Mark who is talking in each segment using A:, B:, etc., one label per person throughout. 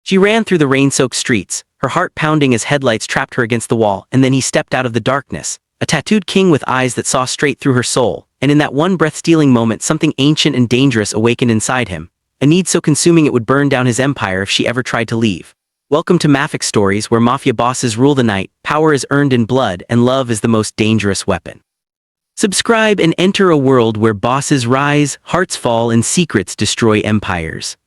A: She ran through the rain-soaked streets, her heart pounding as headlights trapped her against the wall, and then he stepped out of the darkness, a tattooed king with eyes that saw straight through her soul, and in that one breath-stealing moment something ancient and dangerous awakened inside him, a need so consuming it would burn down his empire if she ever tried to leave. Welcome to Mafia Stories, where mafia bosses rule the night, power is earned in blood, and love is the most dangerous weapon. Subscribe and enter a world where bosses rise, hearts fall, and secrets destroy empires.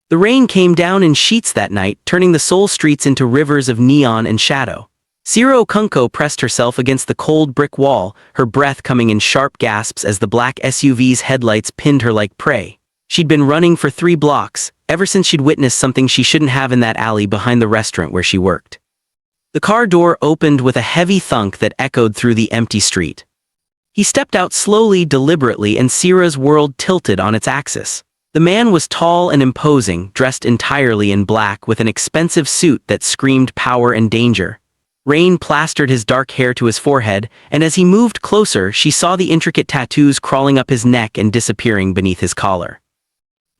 A: The rain came down in sheets that night, turning the Seoul streets into rivers of neon and shadow. Sera pressed herself against the cold brick wall, her breath coming in sharp gasps as the black SUV's headlights pinned her like prey. She'd been running for 3 blocks, ever since she'd witnessed something she shouldn't have in that alley behind the restaurant where she worked. The car door opened with a heavy thunk that echoed through the empty street. He stepped out slowly, deliberately, and Sera's world tilted on its axis. The man was tall and imposing, dressed entirely in black with an expensive suit that screamed power and danger. Rain plastered his dark hair to his forehead, and as he moved closer, she saw the intricate tattoos crawling up his neck and disappearing beneath his collar.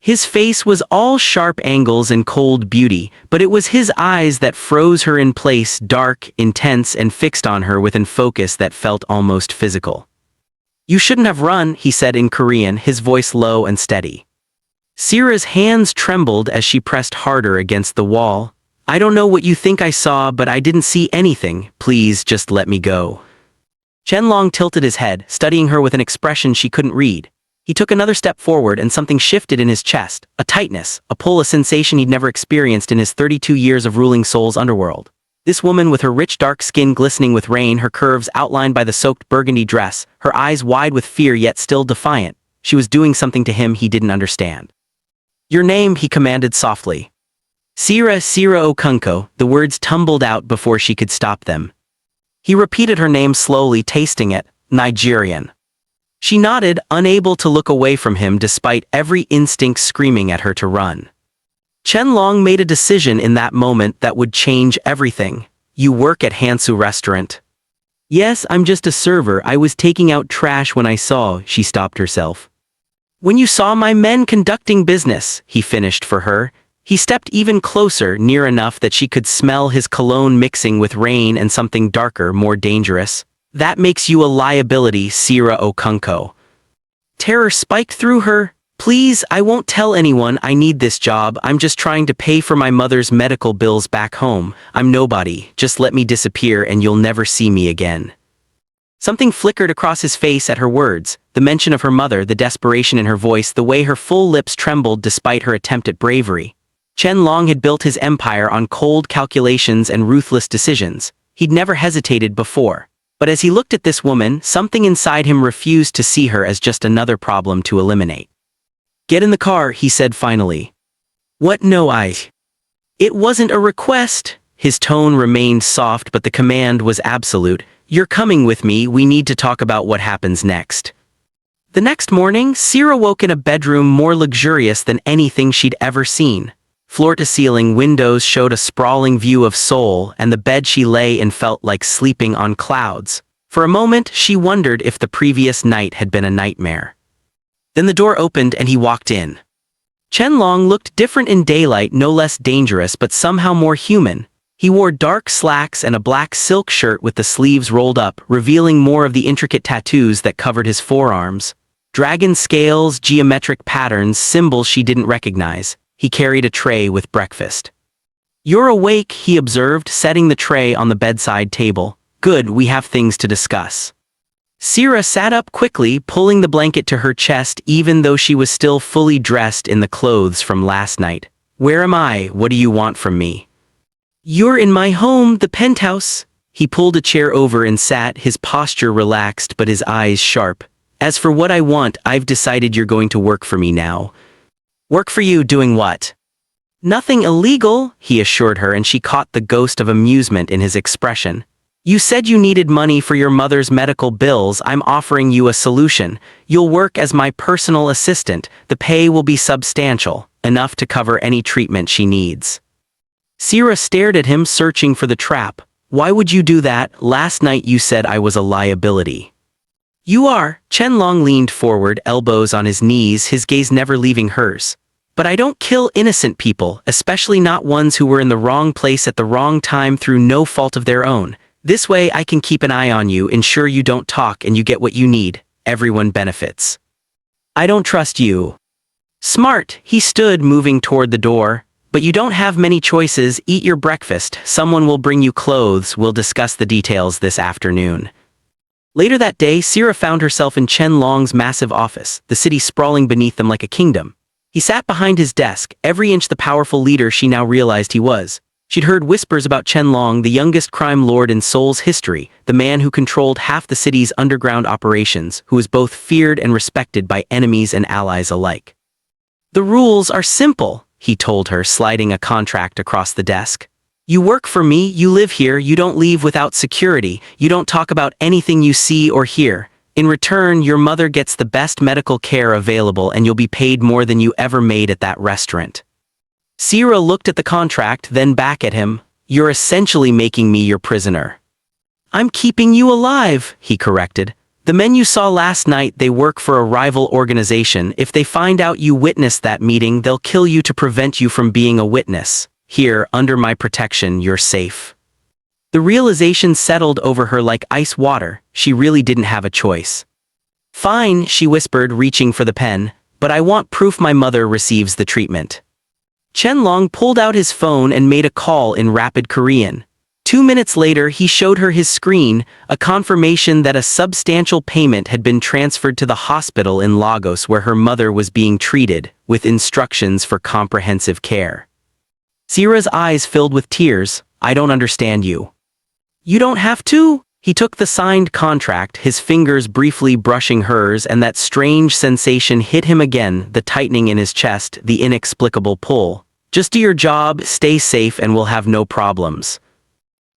A: His face was all sharp angles and cold beauty, but it was his eyes that froze her in place, dark, intense, and fixed on her with a focus that felt almost physical. "You shouldn't have run," he said in Korean, his voice low and steady. Sera's hands trembled as she pressed harder against the wall. "I don't know what you think I saw, but I didn't see anything. Please just let me go." Chen Long tilted his head, studying her with an expression she couldn't read. He took another step forward and something shifted in his chest, a tightness, a pull, a sensation he'd never experienced in his 32 years of ruling Seoul's underworld. This woman with her rich dark skin glistening with rain, her curves outlined by the soaked burgundy dress, her eyes wide with fear yet still defiant, she was doing something to him he didn't understand. "Your name," he commanded softly. Sera Okunko, the words tumbled out before she could stop them. He repeated her name slowly, tasting it, Nigerian. She nodded, unable to look away from him despite every instinct screaming at her to run. Chen Long made a decision in that moment that would change everything. "You work at Hansu restaurant?" "Yes, I'm just a server. I was taking out trash when I saw," she stopped herself. "When you saw my men conducting business," he finished for her. He stepped even closer, near enough that she could smell his cologne mixing with rain and something darker, more dangerous. "That makes you a liability, Sera Okunko." Terror spiked through her. "Please, I won't tell anyone I need this job. I'm just trying to pay for my mother's medical bills back home. I'm nobody. Just let me disappear and you'll never see me again." Something flickered across his face at her words, the mention of her mother, the desperation in her voice, the way her full lips trembled despite her attempt at bravery. Chen Long had built his empire on cold calculations and ruthless decisions. He'd never hesitated before. But as he looked at this woman, something inside him refused to see her as just another problem to eliminate. "Get in the car," he said finally. "What? No, It wasn't a request." His tone remained soft, but the command was absolute. "You're coming with me. We need to talk about what happens next." The next morning, Sera woke in a bedroom more luxurious than anything she'd ever seen. Floor-to-ceiling windows showed a sprawling view of Seoul, and the bed she lay in felt like sleeping on clouds. For a moment, she wondered if the previous night had been a nightmare. Then the door opened and he walked in. Chen Long looked different in daylight, no less dangerous but somehow more human. He wore dark slacks and a black silk shirt with the sleeves rolled up, revealing more of the intricate tattoos that covered his forearms. Dragon scales, geometric patterns, symbols she didn't recognize. He carried a tray with breakfast. "You're awake," he observed, setting the tray on the bedside table. "Good, we have things to discuss." Sera sat up quickly, pulling the blanket to her chest even though she was still fully dressed in the clothes from last night. "Where am I? What do you want from me?" "You're in my home, the penthouse." He pulled a chair over and sat, his posture relaxed but his eyes sharp. "As for what I want, I've decided you're going to work for me now." "Work for you? Doing what?" "Nothing illegal," he assured her, and she caught the ghost of amusement in his expression. "You said you needed money for your mother's medical bills. I'm offering you a solution. You'll work as my personal assistant. The pay will be substantial, enough to cover any treatment she needs." Sera stared at him, searching for the trap. "Why would you do that? Last night you said I was a liability." "You are." Chen Long leaned forward, elbows on his knees, his gaze never leaving hers. But I don't kill innocent people, especially not ones who were in the wrong place at the wrong time through no fault of their own. This way I can keep an eye on you, ensure you don't talk and you get what you need. Everyone benefits. I don't trust you. Smart, he stood, moving toward the door. But you don't have many choices. Eat your breakfast. Someone will bring you clothes. We'll discuss the details this afternoon. Later that day, Sera found herself in Chen Long's massive office, the city sprawling beneath them like a kingdom. He sat behind his desk, every inch the powerful leader she now realized he was. She'd heard whispers about Chen Long, the youngest crime lord in Seoul's history, the man who controlled half the city's underground operations, who was both feared and respected by enemies and allies alike. The rules are simple, he told her, sliding a contract across the desk. You work for me, you live here, you don't leave without security, you don't talk about anything you see or hear. In return, your mother gets the best medical care available and you'll be paid more than you ever made at that restaurant. Sera looked at the contract, then back at him. You're essentially making me your prisoner. I'm keeping you alive, he corrected. The men you saw last night, they work for a rival organization. If they find out you witnessed that meeting, they'll kill you to prevent you from being a witness. Here, under my protection, you're safe. The realization settled over her like ice water. She really didn't have a choice. Fine, she whispered, reaching for the pen, but I want proof my mother receives the treatment. Chen Long pulled out his phone and made a call in rapid Korean. 2 minutes later, he showed her his screen, a confirmation that a substantial payment had been transferred to the hospital in Lagos where her mother was being treated, with instructions for comprehensive care. Sera's eyes filled with tears. I don't understand you. You don't have to. He took the signed contract, his fingers briefly brushing hers, and that strange sensation hit him again, the tightening in his chest, the inexplicable pull. Just do your job, stay safe, and we'll have no problems.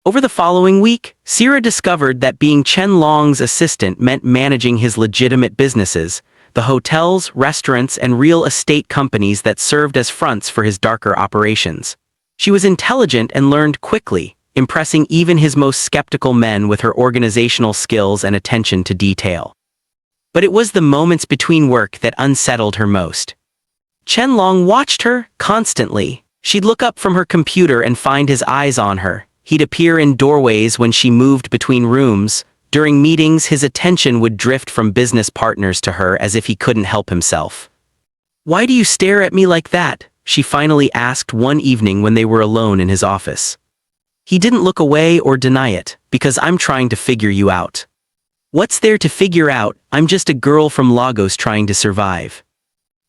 A: Over the following week, Sera discovered that being Chen Long's assistant meant managing his legitimate businesses, the hotels, restaurants, and real estate companies that served as fronts for his darker operations. She was intelligent and learned quickly, impressing even his most skeptical men with her organizational skills and attention to detail. But it was the moments between work that unsettled her most. Chen Long watched her constantly. She'd look up from her computer and find his eyes on her. He'd appear in doorways when she moved between rooms. During meetings, his attention would drift from business partners to her as if he couldn't help himself. Why do you stare at me like that? She finally asked one evening when they were alone in his office. He didn't look away or deny it, because I'm trying to figure you out. What's there to figure out? I'm just a girl from Lagos trying to survive.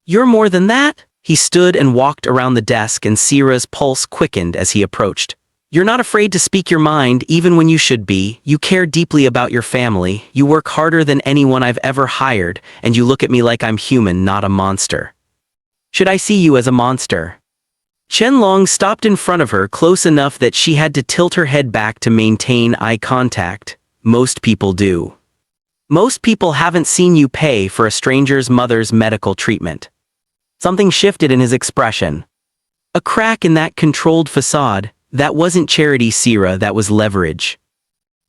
A: You're more than that? He stood and walked around the desk, and Sera's pulse quickened as he approached. You're not afraid to speak your mind, even when you should be. You care deeply about your family. You work harder than anyone I've ever hired, and you look at me like I'm human, not a monster. Should I see you as a monster? Chen Long stopped in front of her, close enough that she had to tilt her head back to maintain eye contact. Most people do. Most people haven't seen you pay for a stranger's mother's medical treatment. Something shifted in his expression. A crack in that controlled facade. That wasn't charity, Sera, that was leverage.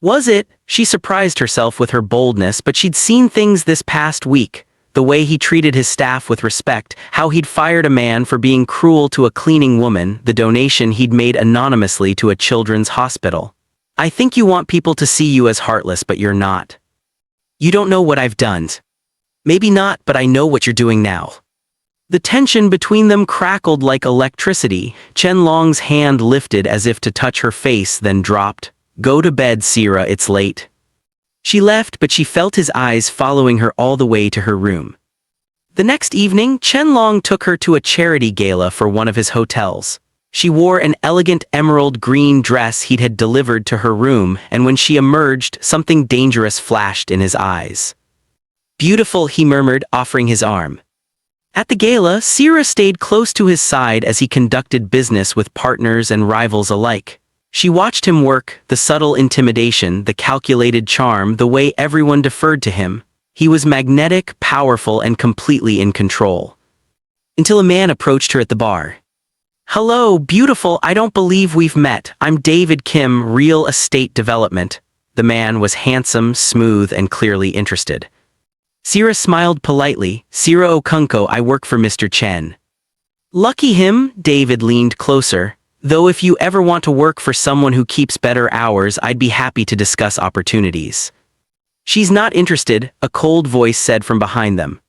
A: Was it? She surprised herself with her boldness, but she'd seen things this past week. The way he treated his staff with respect, how he'd fired a man for being cruel to a cleaning woman, the donation he'd made anonymously to a children's hospital. I think you want people to see you as heartless, but you're not. You don't know what I've done. Maybe not, but I know what you're doing now. The tension between them crackled like electricity. Chen Long's hand lifted as if to touch her face, then dropped. Go to bed, Sera, it's late. She left, but she felt his eyes following her all the way to her room. The next evening, Chen Long took her to a charity gala for one of his hotels. She wore an elegant emerald green dress he'd had delivered to her room, and when she emerged, something dangerous flashed in his eyes. Beautiful, he murmured, offering his arm. At the gala, Sera stayed close to his side as he conducted business with partners and rivals alike. She watched him work, the subtle intimidation, the calculated charm, the way everyone deferred to him. He was magnetic, powerful, and completely in control. Until a man approached her at the bar. Hello, beautiful, I don't believe we've met. I'm David Kim, Real Estate Development. The man was handsome, smooth, and clearly interested. Sera smiled politely. Sera Okunko, I work for Mr. Chen. Lucky him, David leaned closer. Though if you ever want to work for someone who keeps better hours, I'd be happy to discuss opportunities. She's not interested, a cold voice said from behind them.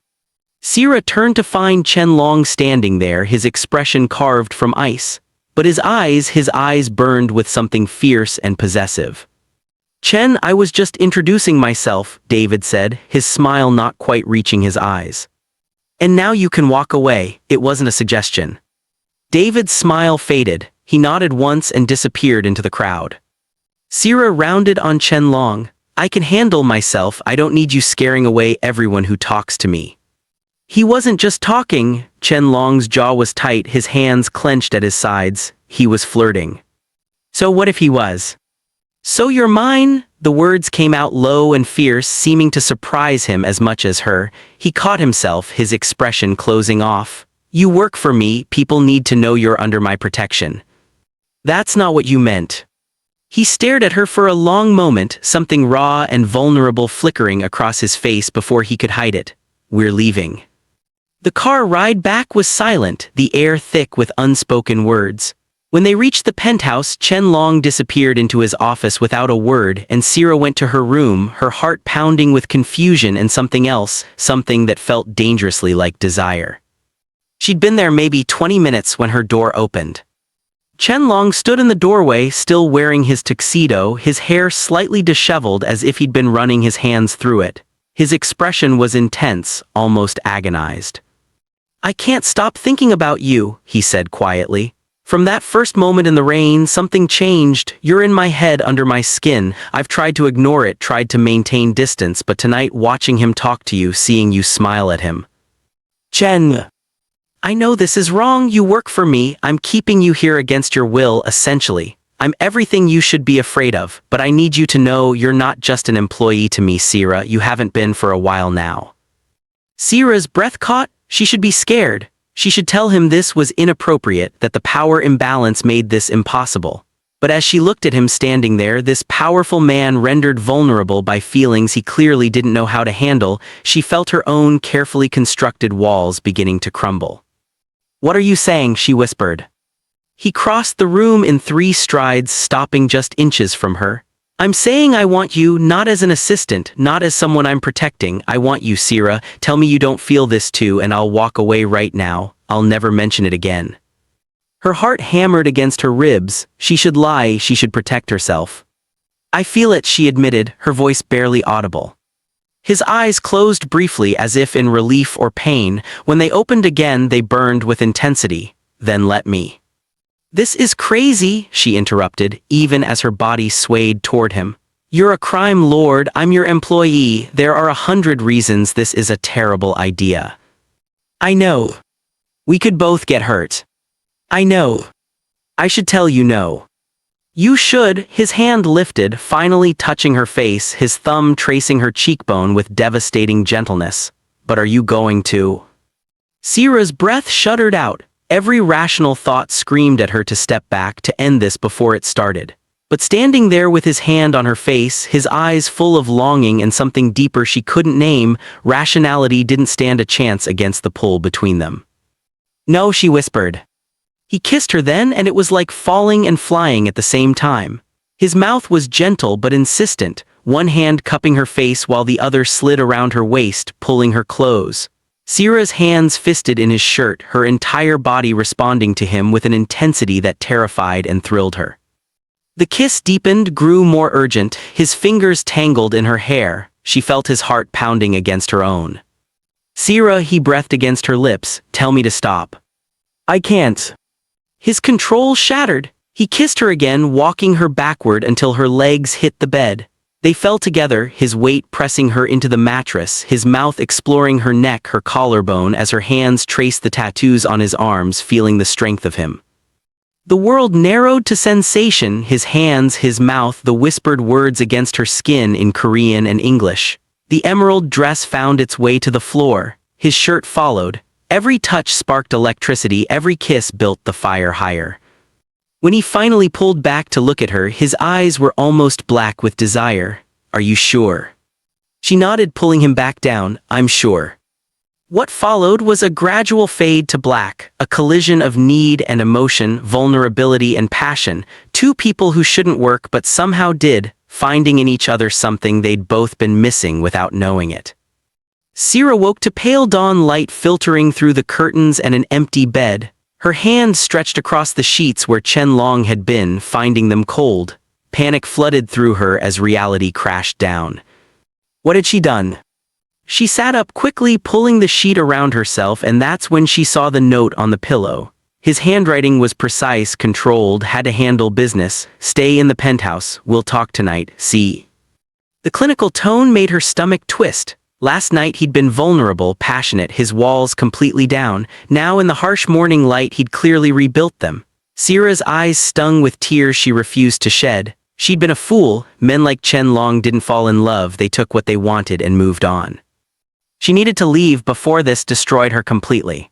A: Sera turned to find Chen Long standing there, his expression carved from ice. But his eyes burned with something fierce and possessive. Chen, I was just introducing myself, David said, his smile not quite reaching his eyes. And now you can walk away, it wasn't a suggestion. David's smile faded, he nodded once and disappeared into the crowd. Sera rounded on Chen Long. I can handle myself, I don't need you scaring away everyone who talks to me. He wasn't just talking, Chen Long's jaw was tight, his hands clenched at his sides, he was flirting. So what if he was? So you're mine? The words came out low and fierce, seeming to surprise him as much as her. He caught himself, his expression closing off. You work for me, people need to know you're under my protection. That's not what you meant. He stared at her for a long moment, something raw and vulnerable flickering across his face before he could hide it. We're leaving. The car ride back was silent, the air thick with unspoken words. When they reached the penthouse, Chen Long disappeared into his office without a word, and Sera went to her room, her heart pounding with confusion and something else, something that felt dangerously like desire. She'd been there maybe 20 minutes when her door opened. Chen Long stood in the doorway, still wearing his tuxedo, his hair slightly disheveled as if he'd been running his hands through it. His expression was intense, almost agonized. I can't stop thinking about you, he said quietly. From that first moment in the rain, something changed. You're in my head, under my skin. I've tried to ignore it, tried to maintain distance, but tonight watching him talk to you, seeing you smile at him. Chen, I know this is wrong, you work for me, I'm keeping you here against your will, essentially. I'm everything you should be afraid of, but I need you to know you're not just an employee to me, Sera, you haven't been for a while now. Sera's breath caught. She should be scared. She should tell him this was inappropriate, that the power imbalance made this impossible. But as she looked at him standing there, this powerful man rendered vulnerable by feelings he clearly didn't know how to handle, she felt her own carefully constructed walls beginning to crumble. What are you saying? She whispered. He crossed the room in 3 strides, stopping just inches from her. I'm saying I want you, not as an assistant, not as someone I'm protecting. I want you, Sera. Tell me you don't feel this too, and I'll walk away right now. I'll never mention it again. Her heart hammered against her ribs. She should lie, she should protect herself. I feel it, she admitted, her voice barely audible. His eyes closed briefly as if in relief or pain. When they opened again, they burned with intensity. Then let me. This is crazy, she interrupted, even as her body swayed toward him. You're a crime lord, I'm your employee. There are 100 reasons this is a terrible idea. I know. We could both get hurt. I know. I should tell you no. You should. His hand lifted, finally touching her face, his thumb tracing her cheekbone with devastating gentleness. But are you going to? Sera's breath shuddered out. Every rational thought screamed at her to step back, to end this before it started. But standing there with his hand on her face, his eyes full of longing and something deeper she couldn't name, rationality didn't stand a chance against the pull between them. No, she whispered. He kissed her then, and it was like falling and flying at the same time. His mouth was gentle but insistent, one hand cupping her face while the other slid around her waist, pulling her close. Sera's hands fisted in his shirt, her entire body responding to him with an intensity that terrified and thrilled her. The kiss deepened, grew more urgent, his fingers tangled in her hair. She felt his heart pounding against her own. Sera, he breathed against her lips, tell me to stop. I can't. His control shattered. He kissed her again, walking her backward until her legs hit the bed. They fell together, his weight pressing her into the mattress, his mouth exploring her neck, her collarbone, as her hands traced the tattoos on his arms, feeling the strength of him. The world narrowed to sensation, his hands, his mouth, the whispered words against her skin in Korean and English. The emerald dress found its way to the floor. His shirt followed. Every touch sparked electricity, every kiss built the fire higher. When he finally pulled back to look at her, his eyes were almost black with desire. Are you sure? She nodded, pulling him back down. I'm sure. What followed was a gradual fade to black, a collision of need and emotion, vulnerability and passion, two people who shouldn't work but somehow did, finding in each other something they'd both been missing without knowing it. Sera woke to pale dawn light filtering through the curtains and an empty bed, her hand stretched across the sheets where Chen Long had been, finding them cold. Panic flooded through her as reality crashed down. What had she done? She sat up quickly, pulling the sheet around herself, and that's when she saw the note on the pillow. His handwriting was precise, controlled, had to handle business, stay in the penthouse, we'll talk tonight, see. The clinical tone made her stomach twist. Last night he'd been vulnerable, passionate, his walls completely down. Now in the harsh morning light he'd clearly rebuilt them. Sera's eyes stung with tears she refused to shed. She'd been a fool. Men like Chen Long didn't fall in love, they took what they wanted and moved on. She needed to leave before this destroyed her completely.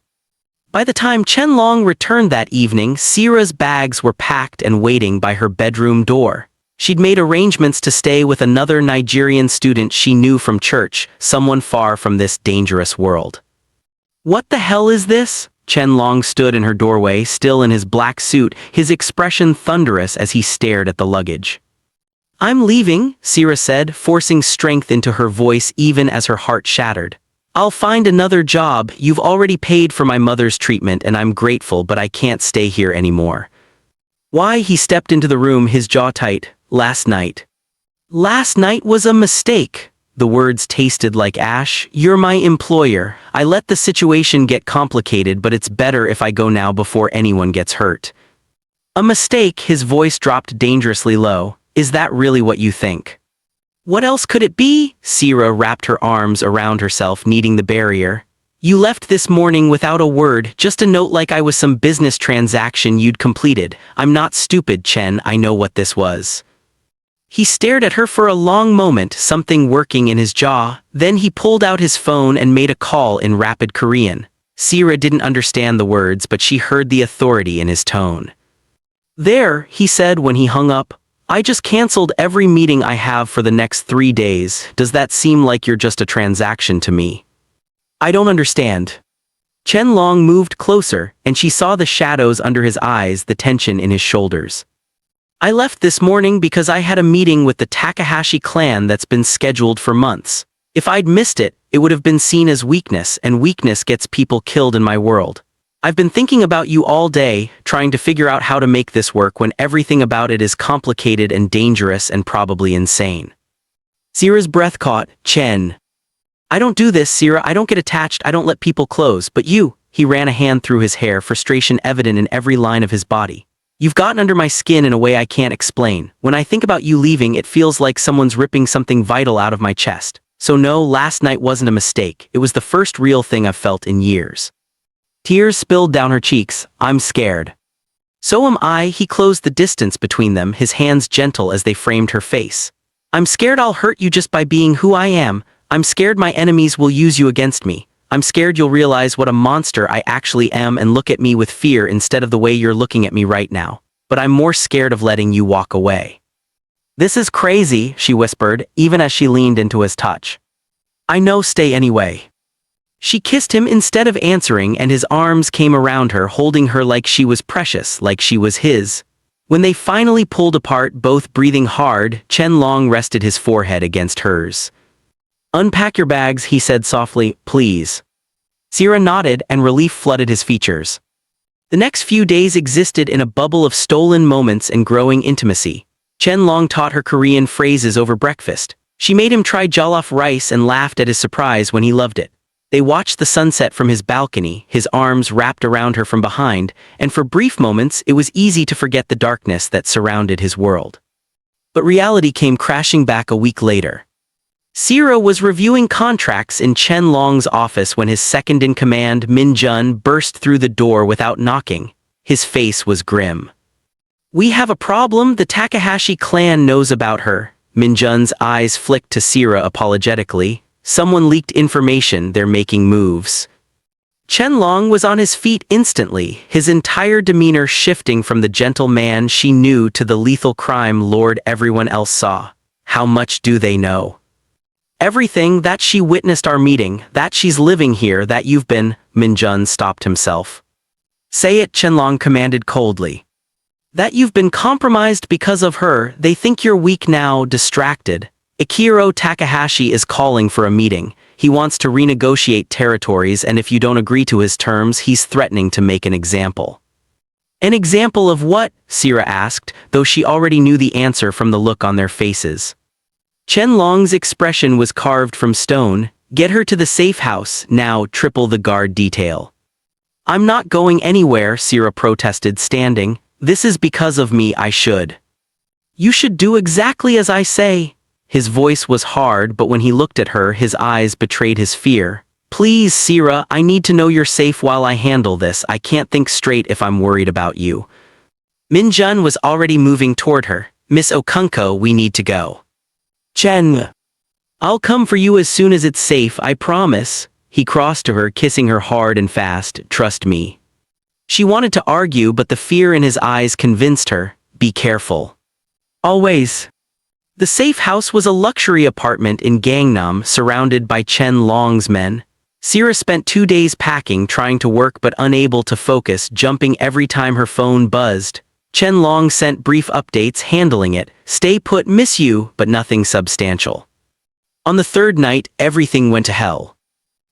A: By the time Chen Long returned that evening, Sera's bags were packed and waiting by her bedroom door. She'd made arrangements to stay with another Nigerian student she knew from church, someone far from this dangerous world. What the hell is this? Chen Long stood in her doorway, still in his black suit, his expression thunderous as he stared at the luggage. I'm leaving, Sera said, forcing strength into her voice even as her heart shattered. I'll find another job. You've already paid for my mother's treatment and I'm grateful, but I can't stay here anymore. Why? He stepped into the room, his jaw tight. Last night. Last night was a mistake. The words tasted like ash. You're my employer. I let the situation get complicated, but it's better if I go now before anyone gets hurt. A mistake, his voice dropped dangerously low. Is that really what you think? What else could it be? Sera wrapped her arms around herself, needing the barrier. You left this morning without a word, just a note like I was some business transaction you'd completed. I'm not stupid, Chen, I know what this was. He stared at her for a long moment, something working in his jaw. Then he pulled out his phone and made a call in rapid Korean. Sera didn't understand the words, but she heard the authority in his tone. There, he said when he hung up. I just canceled every meeting I have for the next 3 days. Does that seem like you're just a transaction to me? I don't understand. Chen Long moved closer, and she saw the shadows under his eyes, the tension in his shoulders. I left this morning because I had a meeting with the Takahashi clan that's been scheduled for months. If I'd missed it, it would have been seen as weakness, and weakness gets people killed in my world. I've been thinking about you all day, trying to figure out how to make this work when everything about it is complicated and dangerous and probably insane. Sera's breath caught. Chen. I don't do this, Sera. I don't get attached. I don't let people close. But you, he ran a hand through his hair, frustration evident in every line of his body. You've gotten under my skin in a way I can't explain. When I think about you leaving, it feels like someone's ripping something vital out of my chest. So no, last night wasn't a mistake. It was the first real thing I've felt in years. Tears spilled down her cheeks. I'm scared. So am I. He closed the distance between them, his hands gentle as they framed her face. I'm scared I'll hurt you just by being who I am. I'm scared my enemies will use you against me. I'm scared you'll realize what a monster I actually am and look at me with fear instead of the way you're looking at me right now. But I'm more scared of letting you walk away. This is crazy, she whispered, even as she leaned into his touch. I know, stay anyway. She kissed him instead of answering, and his arms came around her, holding her like she was precious, like she was his. When they finally pulled apart, both breathing hard, Chen Long rested his forehead against hers. Unpack your bags, he said softly, please. Sera nodded, and relief flooded his features. The next few days existed in a bubble of stolen moments and growing intimacy. Chen Long taught her Korean phrases over breakfast. She made him try jollof rice and laughed at his surprise when he loved it. They watched the sunset from his balcony, his arms wrapped around her from behind, and for brief moments it was easy to forget the darkness that surrounded his world. But reality came crashing back a week later. Sera was reviewing contracts in Chen Long's office when his second-in-command, Min Jun, burst through the door without knocking. His face was grim. We have a problem. The Takahashi clan knows about her. Min Jun's eyes flicked to Sera apologetically. Someone leaked information, they're making moves. Chen Long was on his feet instantly, his entire demeanor shifting from the gentle man she knew to the lethal crime lord everyone else saw. How much do they know? Everything, that she witnessed our meeting, that she's living here, that you've been. Minjun stopped himself. Say it, Chen Long commanded coldly. That you've been compromised because of her. They think you're weak now, distracted. Ikiro Takahashi is calling for a meeting. He wants to renegotiate territories, and if you don't agree to his terms, he's threatening to make an example. An example of what? Sera asked, though she already knew the answer from the look on their faces. Chen Long's expression was carved from stone. Get her to the safe house, now triple the guard detail. I'm not going anywhere, Sera protested, standing. This is because of me. I should. You should do exactly as I say. His voice was hard, but when he looked at her, his eyes betrayed his fear. Please, Sera, I need to know you're safe while I handle this. I can't think straight if I'm worried about you. Minjun was already moving toward her. Miss Okunko, we need to go. Chen. I'll come for you as soon as it's safe, I promise. He crossed to her, kissing her hard and fast. Trust me. She wanted to argue, but the fear in his eyes convinced her. Be careful. Always. The safe house was a luxury apartment in Gangnam, surrounded by Chen Long's men. Sera spent 2 days packing, trying to work but unable to focus, jumping every time her phone buzzed. Chen Long sent brief updates, handling it. Stay put, miss you, but nothing substantial. On the third night, everything went to hell.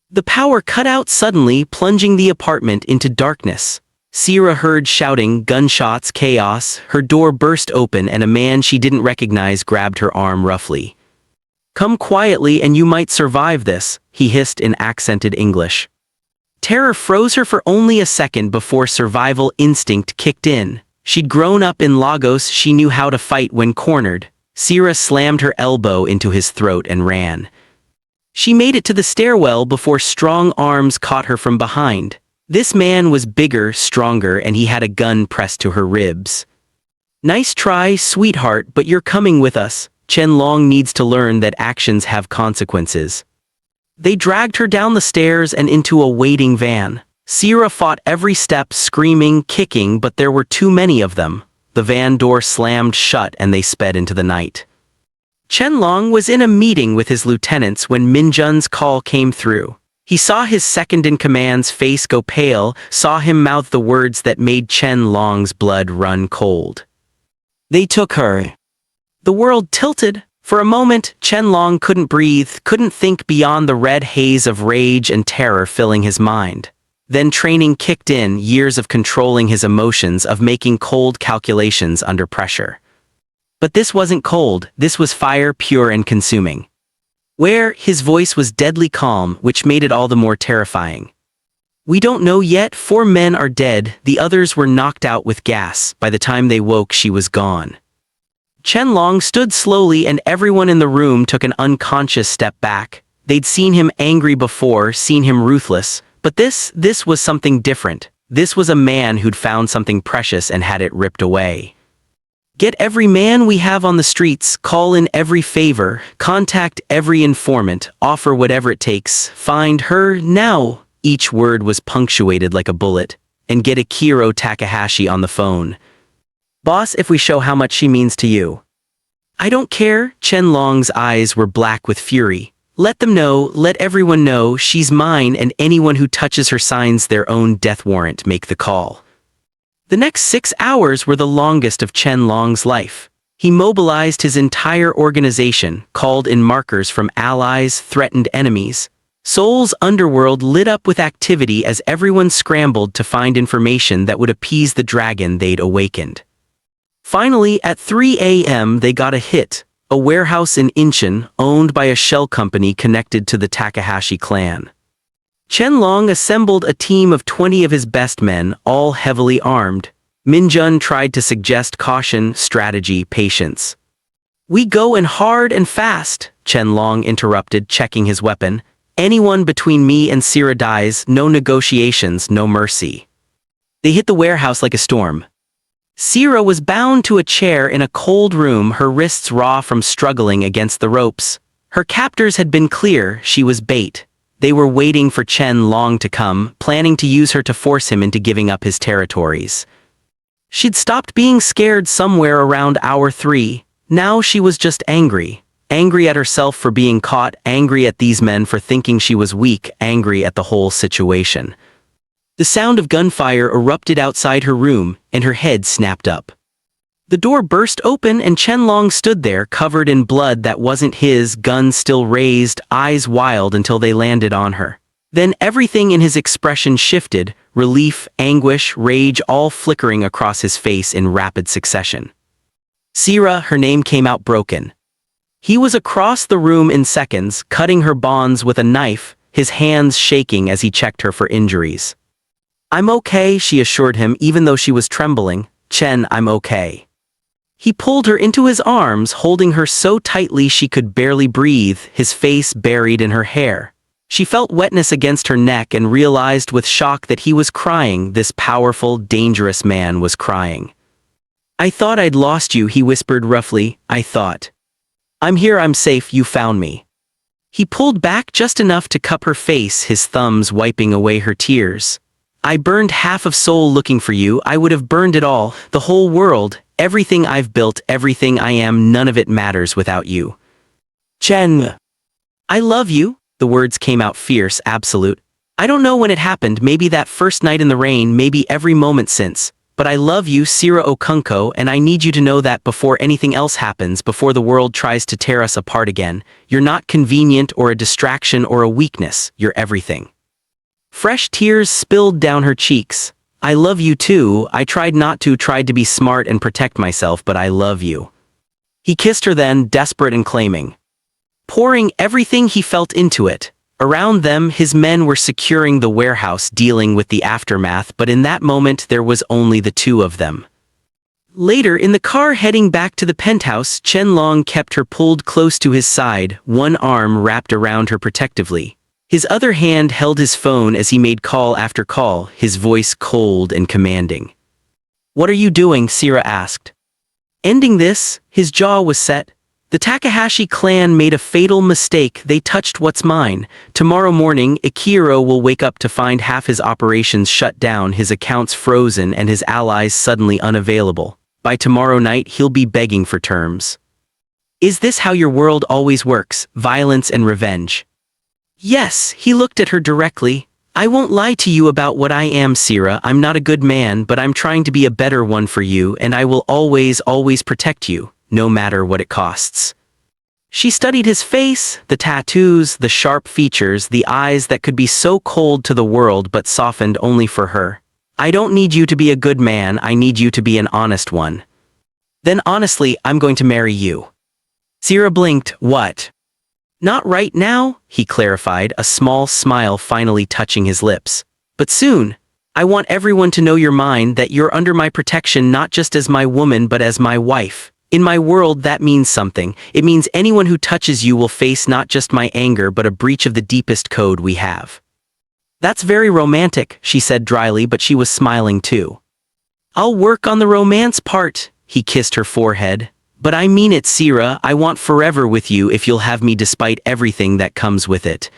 A: The power cut out suddenly, plunging the apartment into darkness. Sera heard shouting, gunshots, chaos. Her door burst open and a man she didn't recognize grabbed her arm roughly. Come quietly and you might survive this, he hissed in accented English. Terror froze her for only a second before survival instinct kicked in. She'd grown up in Lagos, she knew how to fight when cornered. Sera slammed her elbow into his throat and ran. She made it to the stairwell before strong arms caught her from behind. This man was bigger, stronger, and he had a gun pressed to her ribs. Nice try, sweetheart, but you're coming with us. Chen Long needs to learn that actions have consequences. They dragged her down the stairs and into a waiting van. Sera fought every step, screaming, kicking, but there were too many of them. The van door slammed shut and they sped into the night. Chen Long was in a meeting with his lieutenants when Minjun's call came through. He saw his second-in-command's face go pale, saw him mouth the words that made Chen Long's blood run cold. They took her. The world tilted. For a moment, Chen Long couldn't breathe, couldn't think beyond the red haze of rage and terror filling his mind. Then training kicked in, years of controlling his emotions, of making cold calculations under pressure. But this wasn't cold, this was fire, pure and consuming. His voice was deadly calm, which made it all the more terrifying. We don't know yet, 4 men are dead, the others were knocked out with gas. By the time they woke, she was gone. Chen Long stood slowly and everyone in the room took an unconscious step back. They'd seen him angry before, seen him ruthless, but this was something different. This was a man who'd found something precious and had it ripped away. Get every man we have on the streets, call in every favor, contact every informant, offer whatever it takes, find her now. Each word was punctuated like a bullet. And get Ikiro Takahashi on the phone. Boss, if we show how much she means to you. I don't care. Chen Long's eyes were black with fury. Let them know, let everyone know, she's mine, and anyone who touches her signs their own death warrant. Make the call. The next 6 hours were the longest of Chen Long's life. He mobilized his entire organization, called in markers from allies, threatened enemies. Seoul's underworld lit up with activity as everyone scrambled to find information that would appease the dragon they'd awakened. Finally, at 3 a.m. they got a hit, a warehouse in Incheon, owned by a shell company connected to the Takahashi clan. Chen Long assembled a team of 20 of his best men, all heavily armed. Minjun tried to suggest caution, strategy, patience. We go in hard and fast, Chen Long interrupted, checking his weapon. Anyone between me and Sera dies, no negotiations, no mercy. They hit the warehouse like a storm. Sera was bound to a chair in a cold room, her wrists raw from struggling against the ropes. Her captors had been clear, she was bait. They were waiting for Chen Long to come, planning to use her to force him into giving up his territories. She'd stopped being scared somewhere around hour 3. Now she was just angry. angry at herself for being caught, angry at these men for thinking she was weak, angry at the whole situation. The sound of gunfire erupted outside her room, and her head snapped up. The door burst open and Chen Long stood there, covered in blood that wasn't his, gun still raised, eyes wild until they landed on her. Then everything in his expression shifted, relief, anguish, rage all flickering across his face in rapid succession. Sera, her name came out broken. He was across the room in seconds, cutting her bonds with a knife, his hands shaking as he checked her for injuries. "I'm okay," she assured him even though she was trembling. "Chen, I'm okay." He pulled her into his arms, holding her so tightly she could barely breathe, his face buried in her hair. She felt wetness against her neck and realized with shock that he was crying. This powerful, dangerous man was crying. "I thought I'd lost you," he whispered roughly. "I thought. I'm here, I'm safe, you found me." He pulled back just enough to cup her face, his thumbs wiping away her tears. "I burned half of Seoul looking for you. I would have burned it all, the whole world. Everything I've built, everything I am, none of it matters without you. Chen, I love you." The words came out fierce, absolute. "I don't know when it happened, maybe that first night in the rain, maybe every moment since. But I love you, Sera Okunko, and I need you to know that before anything else happens, before the world tries to tear us apart again, you're not convenient or a distraction or a weakness, you're everything." Fresh tears spilled down her cheeks. "I love you too. I tried to be smart and protect myself, but I love you." He kissed her then, desperate and claiming, pouring everything he felt into it. Around them, his men were securing the warehouse, dealing with the aftermath, but in that moment there was only the two of them. Later, in the car heading back to the penthouse, Chen Long kept her pulled close to his side, one arm wrapped around her protectively. His other hand held his phone as he made call after call, his voice cold and commanding. "What are you doing?" Sera asked. "Ending this." His jaw was set. "The Takahashi clan made a fatal mistake. They touched what's mine. Tomorrow morning, Ikiro will wake up to find half his operations shut down, his accounts frozen, and his allies suddenly unavailable. By tomorrow night, he'll be begging for terms." "Is this how your world always works? Violence and revenge?" "Yes," he looked at her directly. "I won't lie to you about what I am, Sera. I'm not a good man, but I'm trying to be a better one for you, and I will always, always protect you, no matter what it costs." She studied his face, the tattoos, the sharp features, the eyes that could be so cold to the world but softened only for her. "I don't need you to be a good man, I need you to be an honest one." "Then honestly, I'm going to marry you." Sera blinked. "What?" "Not right now," he clarified, a small smile finally touching his lips. "But soon. I want everyone to know you're mine, that you're under my protection not just as my woman but as my wife. In my world that means something. It means anyone who touches you will face not just my anger but a breach of the deepest code we have." "That's very romantic," she said dryly, but she was smiling too. "I'll work on the romance part," he kissed her forehead. "But I mean it, Sera. I want forever with you if you'll have me despite everything that comes with it.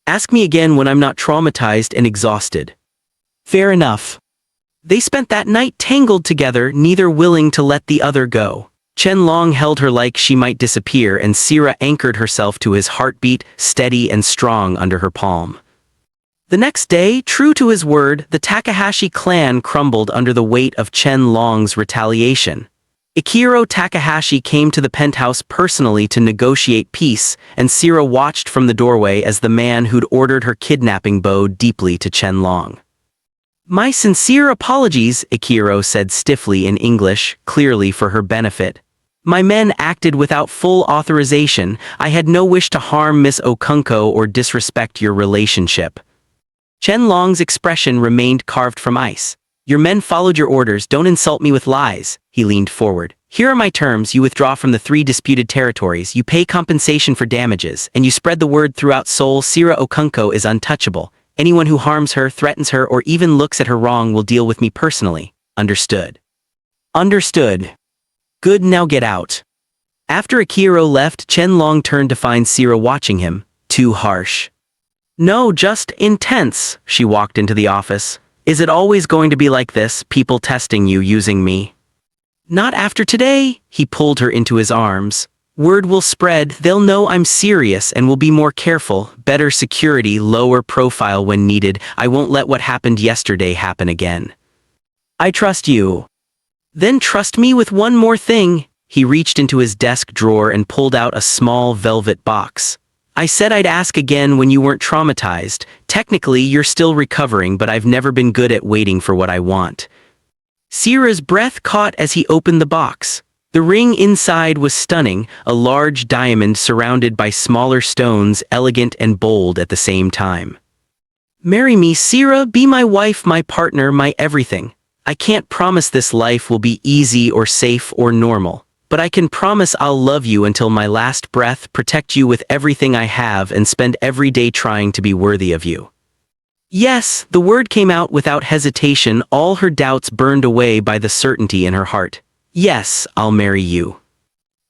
A: Ask me again when I'm not traumatized and exhausted." "Fair enough." They spent that night tangled together, neither willing to let the other go. Chen Long held her like she might disappear, and Sera anchored herself to his heartbeat, steady and strong under her palm. The next day, true to his word, the Takahashi clan crumbled under the weight of Chen Long's retaliation. Ikiro Takahashi came to the penthouse personally to negotiate peace, and Sera watched from the doorway as the man who'd ordered her kidnapping bowed deeply to Chen Long. "My sincere apologies," Ikiro said stiffly in English, clearly for her benefit. "My men acted without full authorization. I had no wish to harm Miss Okunko or disrespect your relationship." Chen Long's expression remained carved from ice. "Your men followed your orders, don't insult me with lies." He leaned forward. "Here are my terms. You withdraw from the 3 disputed territories, you pay compensation for damages, and you spread the word throughout Seoul. Sera Okunko is untouchable. Anyone who harms her, threatens her, or even looks at her wrong will deal with me personally. Understood?" "Understood." "Good, now get out." After Ikiro left, Chen Long turned to find Sera watching him. Too harsh. "No, just intense." She walked into the office. "Is it always going to be like this, people testing you, using me?" "Not after today." He pulled her into his arms. Word will spread, they'll know I'm serious and will be more careful, better security, lower profile when needed. I won't let what happened yesterday happen again. I trust you. Then trust me with one more thing. He reached into his desk drawer and pulled out a small velvet box. I said I'd ask again when you weren't traumatized. Technically, you're still recovering, but I've never been good at waiting for what I want. Sera's breath caught as he opened the box. The ring inside was stunning, a large diamond surrounded by smaller stones, elegant and bold at the same time. Marry me, Sera, be my wife, my partner, my everything. I can't promise this life will be easy or safe or normal, but I can promise I'll love you until my last breath, protect you with everything I have, and spend every day trying to be worthy of you. Yes, the word came out without hesitation, all her doubts burned away by the certainty in her heart. Yes, I'll marry you.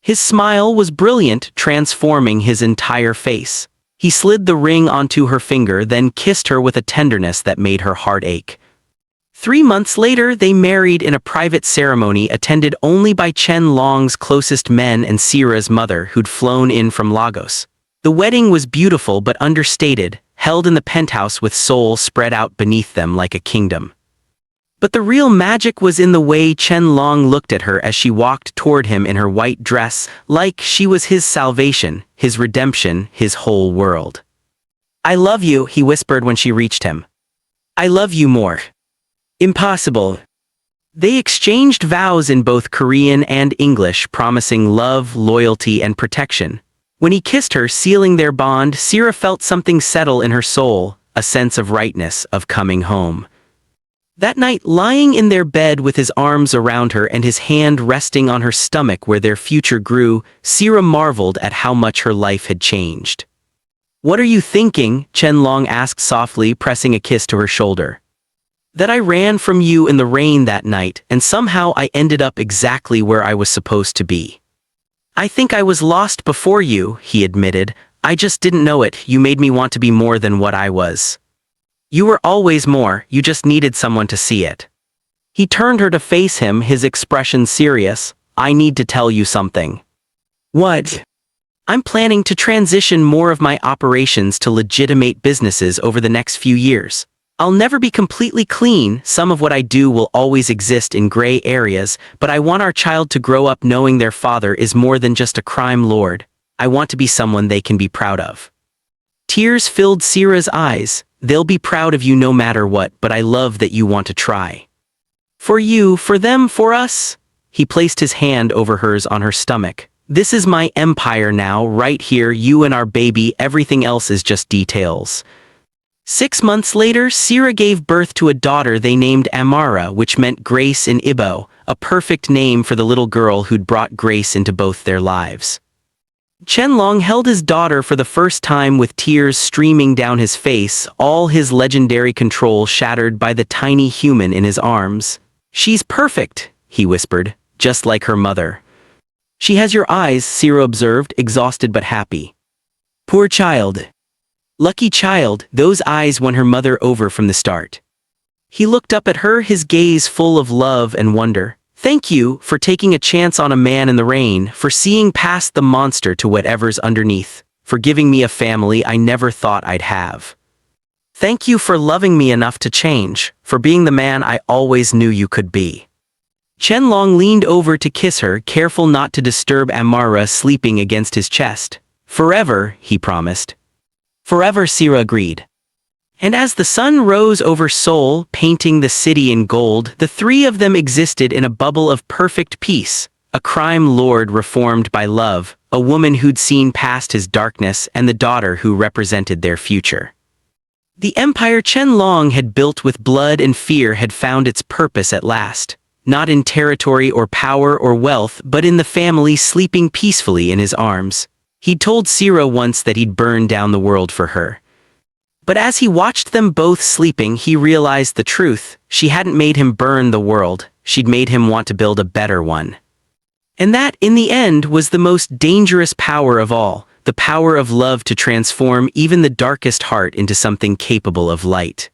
A: His smile was brilliant, transforming his entire face. He slid the ring onto her finger, then kissed her with a tenderness that made her heart ache. 3 months later, they married in a private ceremony attended only by Chen Long's closest men and Sera's mother, who'd flown in from Lagos. The wedding was beautiful but understated, held in the penthouse with Seoul spread out beneath them like a kingdom. But the real magic was in the way Chen Long looked at her as she walked toward him in her white dress, like she was his salvation, his redemption, his whole world. I love you, he whispered when she reached him. I love you more. Impossible. They exchanged vows in both Korean and English, promising love, loyalty, and protection. When he kissed her, sealing their bond, Sera felt something settle in her soul, a sense of rightness, of coming home. That night, lying in their bed with his arms around her and his hand resting on her stomach where their future grew, Sera marveled at how much her life had changed. What are you thinking? Chen Long asked softly, pressing a kiss to her shoulder. That I ran from you in the rain that night, and somehow I ended up exactly where I was supposed to be. I think I was lost before you, he admitted. I just didn't know it. You made me want to be more than what I was. You were always more, you just needed someone to see it. He turned her to face him, his expression serious. I need to tell you something. What? I'm planning to transition more of my operations to legitimate businesses over the next few years. I'll never be completely clean, some of what I do will always exist in gray areas, but I want our child to grow up knowing their father is more than just a crime lord. I want to be someone they can be proud of. Tears filled Sera's eyes. They'll be proud of you no matter what, but I love that you want to try. For you, for them, for us. He placed his hand over hers on her stomach. This is my empire now, right here, you and our baby, everything else is just details. 6 months later, Sera gave birth to a daughter they named Amara, which meant grace in Igbo, a perfect name for the little girl who'd brought grace into both their lives. Chen Long held his daughter for the first time with tears streaming down his face, all his legendary control shattered by the tiny human in his arms. She's perfect, he whispered, just like her mother. She has your eyes, Sera observed, exhausted but happy. Poor child. Lucky child, those eyes won her mother over from the start. He looked up at her, his gaze full of love and wonder. Thank you for taking a chance on a man in the rain, for seeing past the monster to whatever's underneath, for giving me a family I never thought I'd have. Thank you for loving me enough to change, for being the man I always knew you could be. Chen Long leaned over to kiss her, careful not to disturb Amara sleeping against his chest. Forever, he promised. Forever, Sera agreed. And as the sun rose over Seoul, painting the city in gold, the three of them existed in a bubble of perfect peace, a crime lord reformed by love, a woman who'd seen past his darkness, and the daughter who represented their future. The empire Chen Long had built with blood and fear had found its purpose at last, not in territory or power or wealth, but in the family sleeping peacefully in his arms. He'd told Sera once that he'd burn down the world for her. But as he watched them both sleeping, he realized the truth. She hadn't made him burn the world, she'd made him want to build a better one. And that, in the end, was the most dangerous power of all, the power of love to transform even the darkest heart into something capable of light.